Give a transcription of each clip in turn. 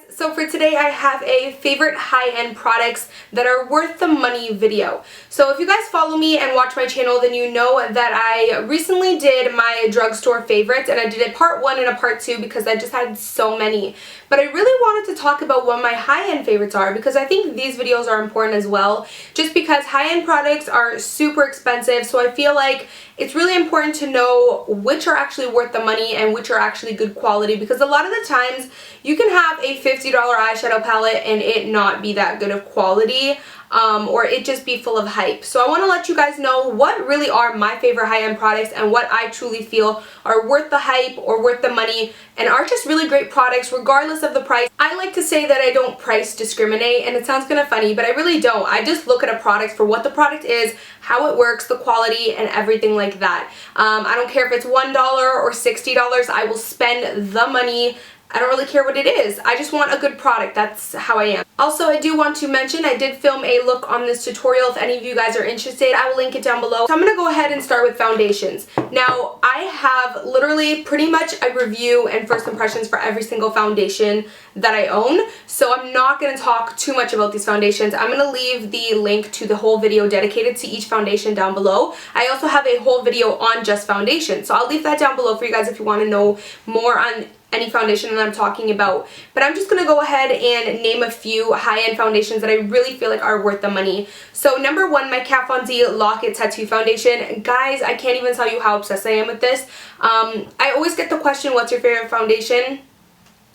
So for today I have a favorite high-end products that are worth the money video. So if you guys follow me and watch my channel, then you know that I recently did my drugstore favorites, and I did a part 1 and a part 2 because I just had so many. But I really wanted to talk about what my high-end favorites are because I think these videos are important as well, just because high-end products are super expensive, so I feel like it's really important to know which are actually worth the money and which are actually good quality, because a lot of the times you can have a $50 eyeshadow palette and it not be that good of quality, or it just be full of hype. So I want to let you guys know what really are my favorite high-end products and what I truly feel are worth the hype or worth the money and are just really great products regardless of the price. I like to say that I don't price discriminate, and it sounds kind of funny, but I really don't. I just look at a product for what the product is, how it works, the quality, and everything like that. I don't care if it's $1 or $60, I will spend the money. I don't really care what it is. I just want a good product. That's how I am. Also, I do want to mention I did film a look on this tutorial. If any of you guys are interested, I will link it down below. So I'm going to go ahead and start with foundations. Now, I have literally pretty much a review and first impressions for every single foundation that I own. So I'm not going to talk too much about these foundations. I'm going to leave the link to the whole video dedicated to each foundation down below. I also have a whole video on just foundation. So I'll leave that down below for you guys if you want to know more on any foundation that I'm talking about. But I'm just going to go ahead and name a few high-end foundations that I really feel like are worth the money. So number 1, my Kat Von D Lock It Tattoo Foundation. Guys, I can't even tell you how obsessed I am with this. I always get the question, what's your favorite foundation?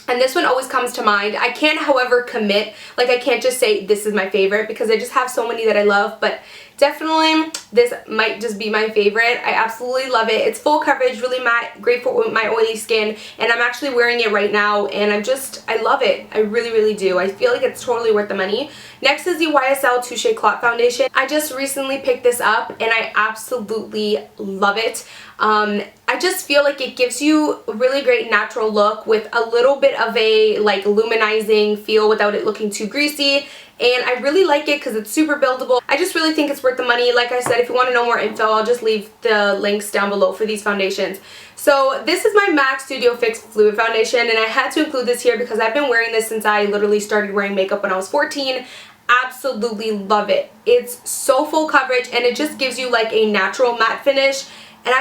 And this one always comes to mind. I can't, however, commit. Like, I can't just say this is my favorite because I just have so many that I love, but definitely this might just be my favorite. I absolutely love it. It's full coverage, really matte, great for my oily skin, and I'm actually wearing it right now, and I love it. I really, really do. I feel like it's totally worth the money. Next is the YSL Touche Clot Foundation. I just recently picked this up, and I absolutely love it. I just feel like it gives you a really great natural look with a little bit of a like luminizing feel without it looking too greasy, and I really like it because it's super buildable. I just really think it's worth the money. Like I said, if you want to know more info, I'll just leave the links down below for these foundations. So this is my MAC Studio Fix Fluid Foundation, and I had to include this here because I've been wearing this since I literally started wearing makeup when I was 14. Absolutely love it. It's so full coverage, and it just gives you like a natural matte finish. And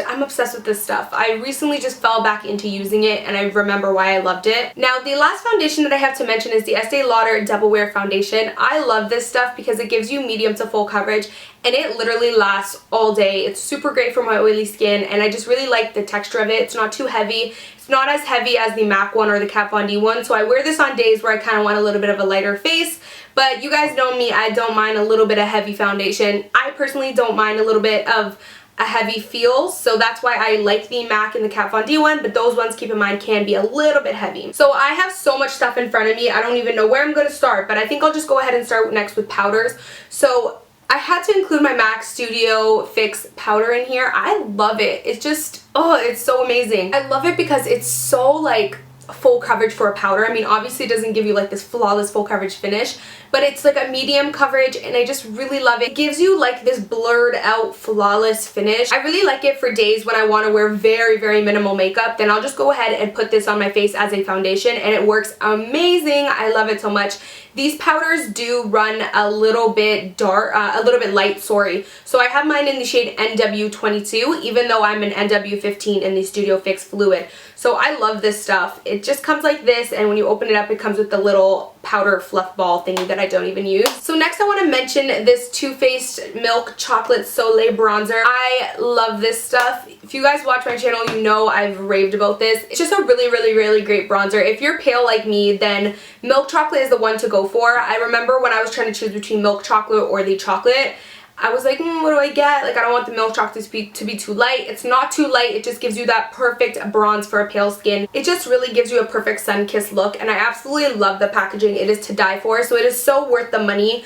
I'm obsessed with this stuff. I recently just fell back into using it, and I remember why I loved it. Now, the last foundation that I have to mention is the Estee Lauder Double Wear Foundation. I love this stuff because it gives you medium to full coverage, and it literally lasts all day. It's super great for my oily skin, and I just really like the texture of it. It's not too heavy. It's not as heavy as the MAC one or the Kat Von D one, so I wear this on days where I kind of want a little bit of a lighter face. But you guys know me, I don't mind a little bit of heavy foundation. I personally don't mind a little bit of a heavy feel, so that's why I like the MAC and the Kat Von D one, but those ones, keep in mind, can be a little bit heavy. So I have so much stuff in front of me, I don't even know where I'm going to start, but I think I'll just go ahead and start next with powders. So I had to include my MAC Studio Fix powder in here. I love it. It's just, oh, it's so amazing. I love it because it's so like full coverage for a powder. I mean, obviously it doesn't give you like this flawless full coverage finish, but it's like a medium coverage, and I just really love it. It gives you like this blurred out flawless finish. I really like it for days when I want to wear very, very minimal makeup. Then I'll just go ahead and put this on my face as a foundation, and it works amazing. I love it so much. These powders do run a little bit dark, a little bit light, sorry. So I have mine in the shade NW22, even though I'm an NW15 in the Studio Fix Fluid. So I love this stuff. It just comes like this, and when you open it up, it comes with the little powder fluff ball thingy that I don't even use. So next I want to mention this Too Faced Milk Chocolate Soleil Bronzer. I love this stuff. If you guys watch my channel, you know I've raved about this. It's just a really, really, really great bronzer. If you're pale like me, then milk chocolate is the one to go for. I remember when I was trying to choose between milk chocolate or the chocolate, I was like, what do I get? Like, I don't want the milk chocolate to be too light. It's not too light. It just gives you that perfect bronze for a pale skin. It just really gives you a perfect sun-kissed look, and I absolutely love the packaging. It is to die for, so it is so worth the money.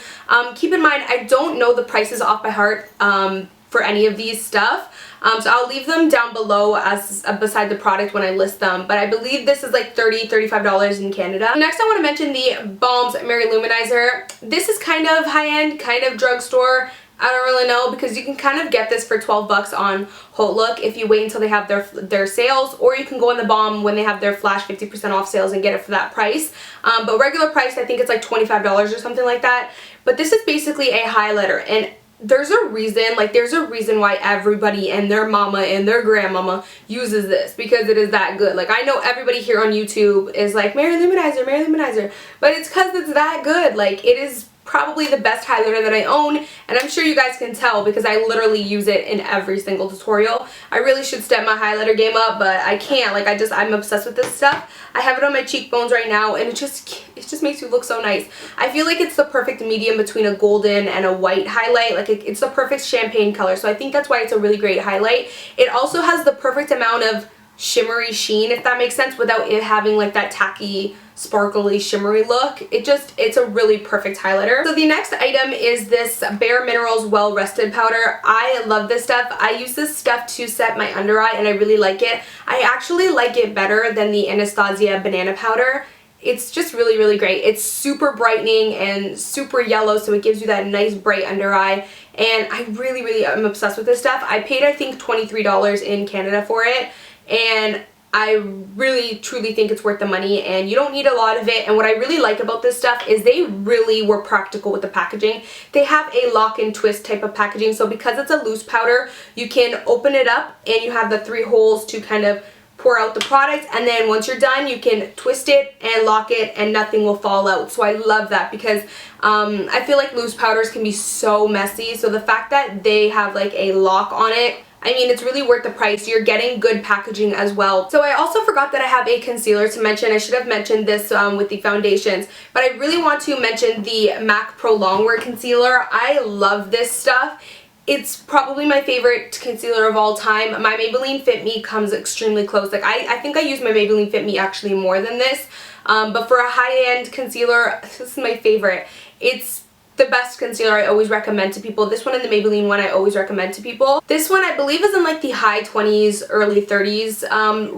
Keep in mind, I don't know the prices off by heart for any of these stuff. So I'll leave them down below as beside the product when I list them, but I believe this is like $30–35 in Canada. Next I want to mention the Balm's Mary Loumanizer. This is kind of high-end, kind of drugstore. I don't really know, because you can kind of get this for 12 bucks on HauteLook if you wait until they have their sales, or you can go on the Balm when they have their flash 50% off sales and get it for that price. But regular price, I think it's like $25 or something like that. But this is basically a highlighter, and there's a reason why everybody and their mama and their grandmama uses this, because it is that good. Like, I know everybody here on YouTube is like, Mary Loumanizer, Mary Loumanizer, but it's because it's that good. Like, it is probably the best highlighter that I own, and I'm sure you guys can tell because I literally use it in every single tutorial. I really should step my highlighter game up, but I can't. Like, I'm obsessed with this stuff. I have it on my cheekbones right now, and it just makes you look so nice. I feel like it's the perfect medium between a golden and a white highlight. Like, it's the perfect champagne color, so I think that's why it's a really great highlight. It also has the perfect amount of shimmery sheen, if that makes sense, without it having like that tacky, sparkly, shimmery look. It's a really perfect highlighter. So the next item is this Bare Minerals Well Rested powder. I love this stuff. I use this stuff to set my under eye, and I really like it. I actually like it better than the Anastasia banana powder. It's just really, really great. It's super brightening and super yellow, so it gives you that nice bright under eye, and I really, really am obsessed with this stuff. I paid, I think, $23 in Canada for it, and I really truly think it's worth the money, and you don't need a lot of it. And what I really like about this stuff is they really were practical with the packaging. They have a lock and twist type of packaging, so because it's a loose powder, you can open it up and you have the 3 holes to kind of pour out the product, and then once you're done you can twist it and lock it and nothing will fall out. So I love that, because I feel like loose powders can be so messy, so the fact that they have like a lock on it, I mean, it's really worth the price. You're getting good packaging as well. So I also forgot that I have a concealer to mention. I should have mentioned this with the foundations, but I really want to mention the MAC Pro Longwear concealer. I love this stuff. It's probably my favorite concealer of all time. My Maybelline Fit Me comes extremely close. Like, I think I use my Maybelline Fit Me actually more than this, but for a high-end concealer, this is my favorite. It's the best concealer I always recommend to people. This one and the Maybelline one I always recommend to people. This one I believe is in like the high 20s, early 30s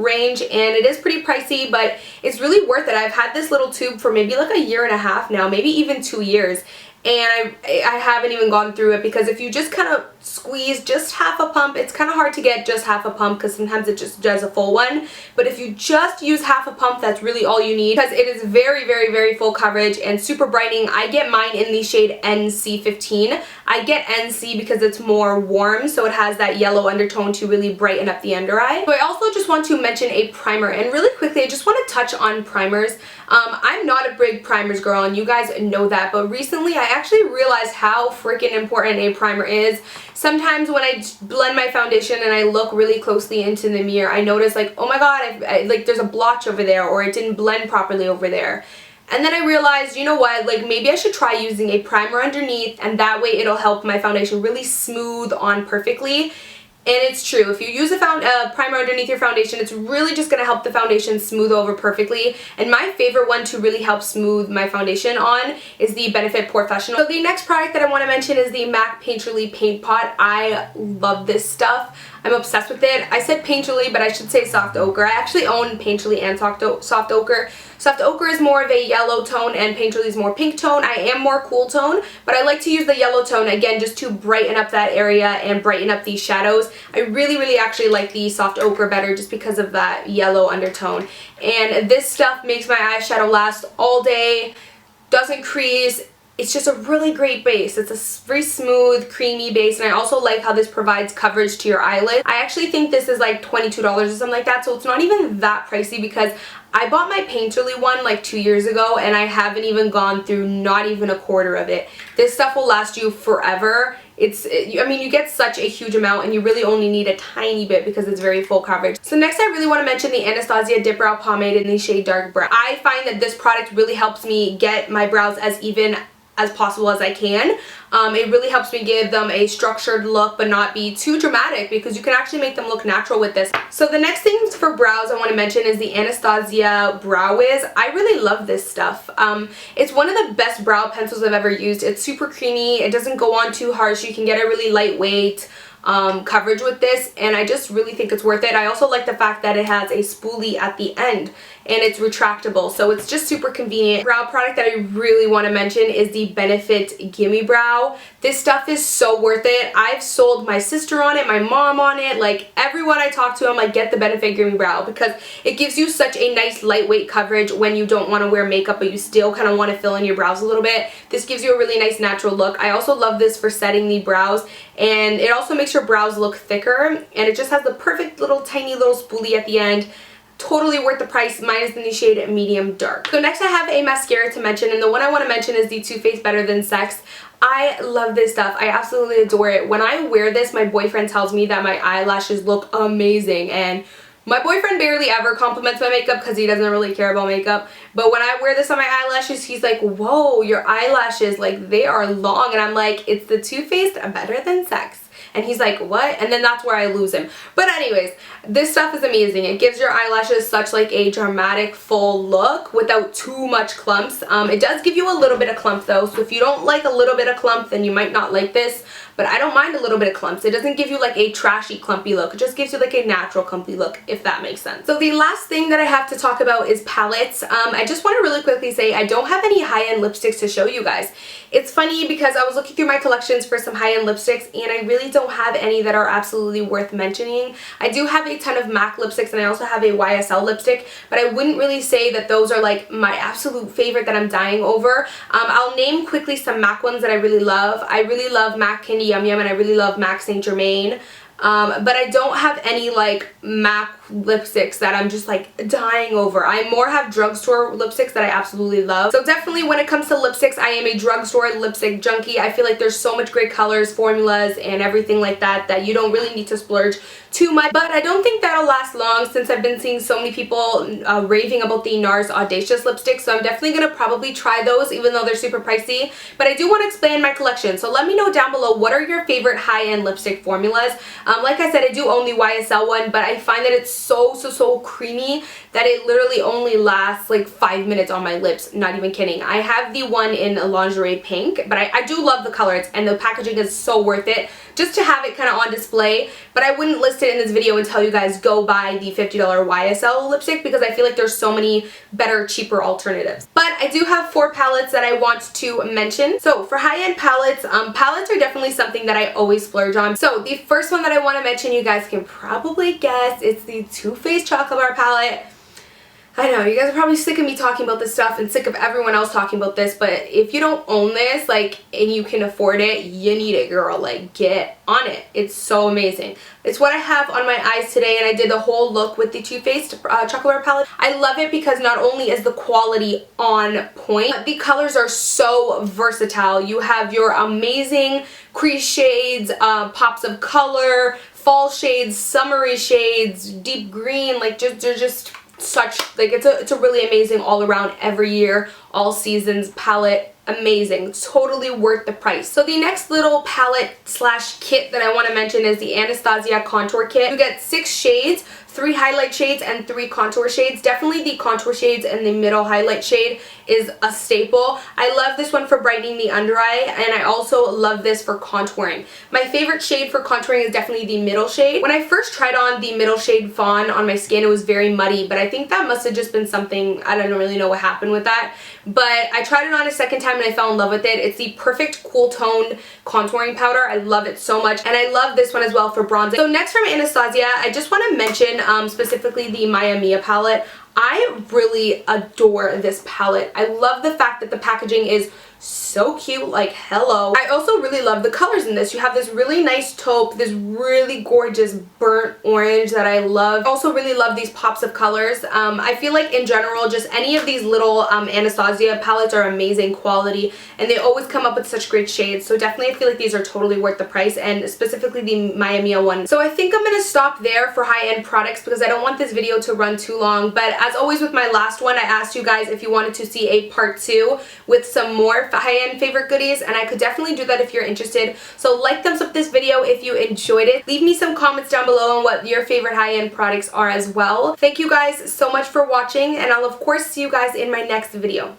range, and it is pretty pricey, but it's really worth it. I've had this little tube for maybe like a year and a half now, maybe even 2 years, and I haven't even gone through it, because if you just kind of squeeze just half a pump, it's kind of hard to get just half a pump because sometimes it just does a full one, but if you just use half a pump, that's really all you need, because it is very, very, very full coverage and super brightening. I get mine in the shade NC15. I get NC because it's more warm, so it has that yellow undertone to really brighten up the under eye. So I also just want to mention a primer, and really quickly I just want to touch on primers. I'm not a big primers girl, and you guys know that, but recently I actually realized how freaking important a primer is. Sometimes when I blend my foundation and I look really closely into the mirror, I notice like, oh my god, like there's a blotch over there, or it didn't blend properly over there. And then I realized, you know what, like maybe I should try using a primer underneath, and that way it'll help my foundation really smooth on perfectly. And it's true, if you use a primer underneath your foundation, it's really just going to help the foundation smooth over perfectly. And my favorite one to really help smooth my foundation on is the Benefit Professional. So the next product that I want to mention is the MAC Painterly Paint Pot. I love this stuff. I'm obsessed with it. I said Painterly, but I should say Soft Ochre. I actually own Painterly and Soft Ochre. Soft Ochre is more of a yellow tone and Painterly is more pink tone. I am more cool tone, but I like to use the yellow tone again just to brighten up that area and brighten up these shadows. I really, really actually like the Soft Ochre better just because of that yellow undertone. And this stuff makes my eyeshadow last all day, doesn't crease. It's just a really great base. It's a very smooth, creamy base, and I also like how this provides coverage to your eyelid. I actually think this is like $22 or something like that, so it's not even that pricey, because I bought my Painterly one like 2 years ago, and I haven't even gone through not even a quarter of it. This stuff will last you forever. I mean, you get such a huge amount, and you really only need a tiny bit because it's very full coverage. So next I really want to mention the Anastasia DipBrow Pomade in the shade Dark Brown. I find that this product really helps me get my brows as even as possible as I can. It really helps me give them a structured look but not be too dramatic, because you can actually make them look natural with this. So the next thing for brows I want to mention is the Anastasia Brow Wiz. I really love this stuff. It's one of the best brow pencils I've ever used. It's super creamy. It doesn't go on too harsh. You can get a really lightweight coverage with this, and I just really think it's worth it. I also like the fact that it has a spoolie at the end, and it's retractable, so it's just super convenient. Brow product that I really want to mention is the Benefit Gimme Brow. This stuff is so worth it. I've sold my sister on it, my mom on it, like everyone I talk to, I'm like, get the Benefit Gimme Brow because it gives you such a nice lightweight coverage when you don't want to wear makeup but you still kind of want to fill in your brows a little bit. This gives you a really nice natural look. I also love this for setting the brows, and it also makes your brows look thicker, and it just has the perfect little tiny little spoolie at the end. Totally worth the price. Mine is in the shade medium dark. So next I have a mascara to mention, and the one I want to mention is the Too Faced Better Than Sex. I love this stuff. I absolutely adore it. When I wear this, my boyfriend tells me that my eyelashes look amazing, and my boyfriend barely ever compliments my makeup because he doesn't really care about makeup. But when I wear this on my eyelashes, he's like, whoa, your eyelashes, like, they are long. And I'm like, it's the Too Faced Better Than Sex. And he's like, what? And then that's where I lose him. But anyways, this stuff is amazing. It gives your eyelashes such like a dramatic full look without too much clumps. It does give you a little bit of clump though, so if you don't like a little bit of clump, then you might not like this. But I don't mind a little bit of clumps. It doesn't give you like a trashy clumpy look. It just gives you like a natural clumpy look, if that makes sense. So the last thing that I have to talk about is palettes. I just want to really quickly say I don't have any high-end lipsticks to show you guys. It's funny because I was looking through my collections for some high-end lipsticks and I really don't have any that are absolutely worth mentioning. I do have a ton of MAC lipsticks and I also have a YSL lipstick, but I wouldn't really say that those are like my absolute favorite that I'm dying over. I'll name quickly some MAC ones that I really love. I really love MAC Candy Yum Yum, and I really love MAC Saint Germain. But I don't have any like MAC lipsticks that I'm just like dying over. I more have drugstore lipsticks that I absolutely love. So definitely when it comes to lipsticks, I am a drugstore lipstick junkie. I feel like there's so much great colors, formulas, and everything like that that you don't really need to splurge too much. But I don't think that'll last long since I've been seeing so many people raving about the NARS Audacious lipsticks. So I'm definitely going to probably try those even though they're super pricey. But I do want to expand my collection. So let me know down below, what are your favorite high-end lipstick formulas? Like I said, I do own the YSL one, but I find that it's so creamy that it literally only lasts like 5 minutes on my lips. Not even kidding. I have the one in a lingerie pink, but I do love the colors and the packaging is so worth it just to have it kind of on display. But I wouldn't list it in this video and tell you guys go buy the $50 YSL lipstick because I feel like there's so many better, cheaper alternatives. But I do have 4 palettes that I want to mention. So for high-end palettes, palettes are definitely something that I always splurge on. So the first one that I want to mention, you guys can probably guess, it's the Too Faced Chocolate Bar palette. I know, you guys are probably sick of me talking about this stuff and sick of everyone else talking about this, but if you don't own this, like, and you can afford it, you need it, girl. Like, get on it. It's so amazing. It's what I have on my eyes today, and I did the whole look with the Too Faced Chocolate Bar palette. I love it because not only is the quality on point, but the colors are so versatile. You have your amazing crease shades, pops of color, fall shades, summery shades, deep green, like, they're just such, like, it's a really amazing all around, every year, all seasons palette. Amazing. Totally worth the price. So the next little palette slash kit that I want to mention is the Anastasia Contour Kit. You get 6 shades, 3 highlight shades and 3 contour shades. Definitely the contour shades and the middle highlight shade is a staple. I love this one for brightening the under eye, and I also love this for contouring. My favorite shade for contouring is definitely the middle shade. When I first tried on the middle shade Fawn on my skin, it was very muddy, but I think that must have just been something, I don't really know what happened with that. But I tried it on a second time and I fell in love with it. It's the perfect cool toned contouring powder. I love it so much, and I love this one as well for bronzing. So next from Anastasia, I just want to mention specifically the Maya Mia palette. I really adore this palette. I love the fact that the packaging is so cute, like, hello. I also really love the colors in this. You have this really nice taupe, this really gorgeous burnt orange that I love. Also really love these pops of colors. I feel like in general, just any of these little Anastasia palettes are amazing quality, and they always come up with such great shades. So definitely I feel like these are totally worth the price, and specifically the Maya Mia one. So I think I'm going to stop there for high-end products because I don't want this video to run too long. But as always with my last one, I asked you guys if you wanted to see a part 2 with some more high-end favorite goodies, and I could definitely do that if you're interested. So like, thumbs up this video if you enjoyed it. Leave me some comments down below on what your favorite high-end products are as well. Thank you guys so much for watching, and I'll of course see you guys in my next video.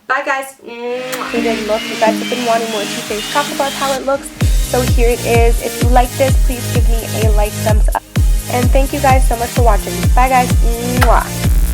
Bye guys. Completed look. You guys have been wanting more Too Faced Chocolate Bar palette looks, so here it is. If you like this, please give me a like, thumbs up, and thank you guys so much for watching. Bye guys. Mwah.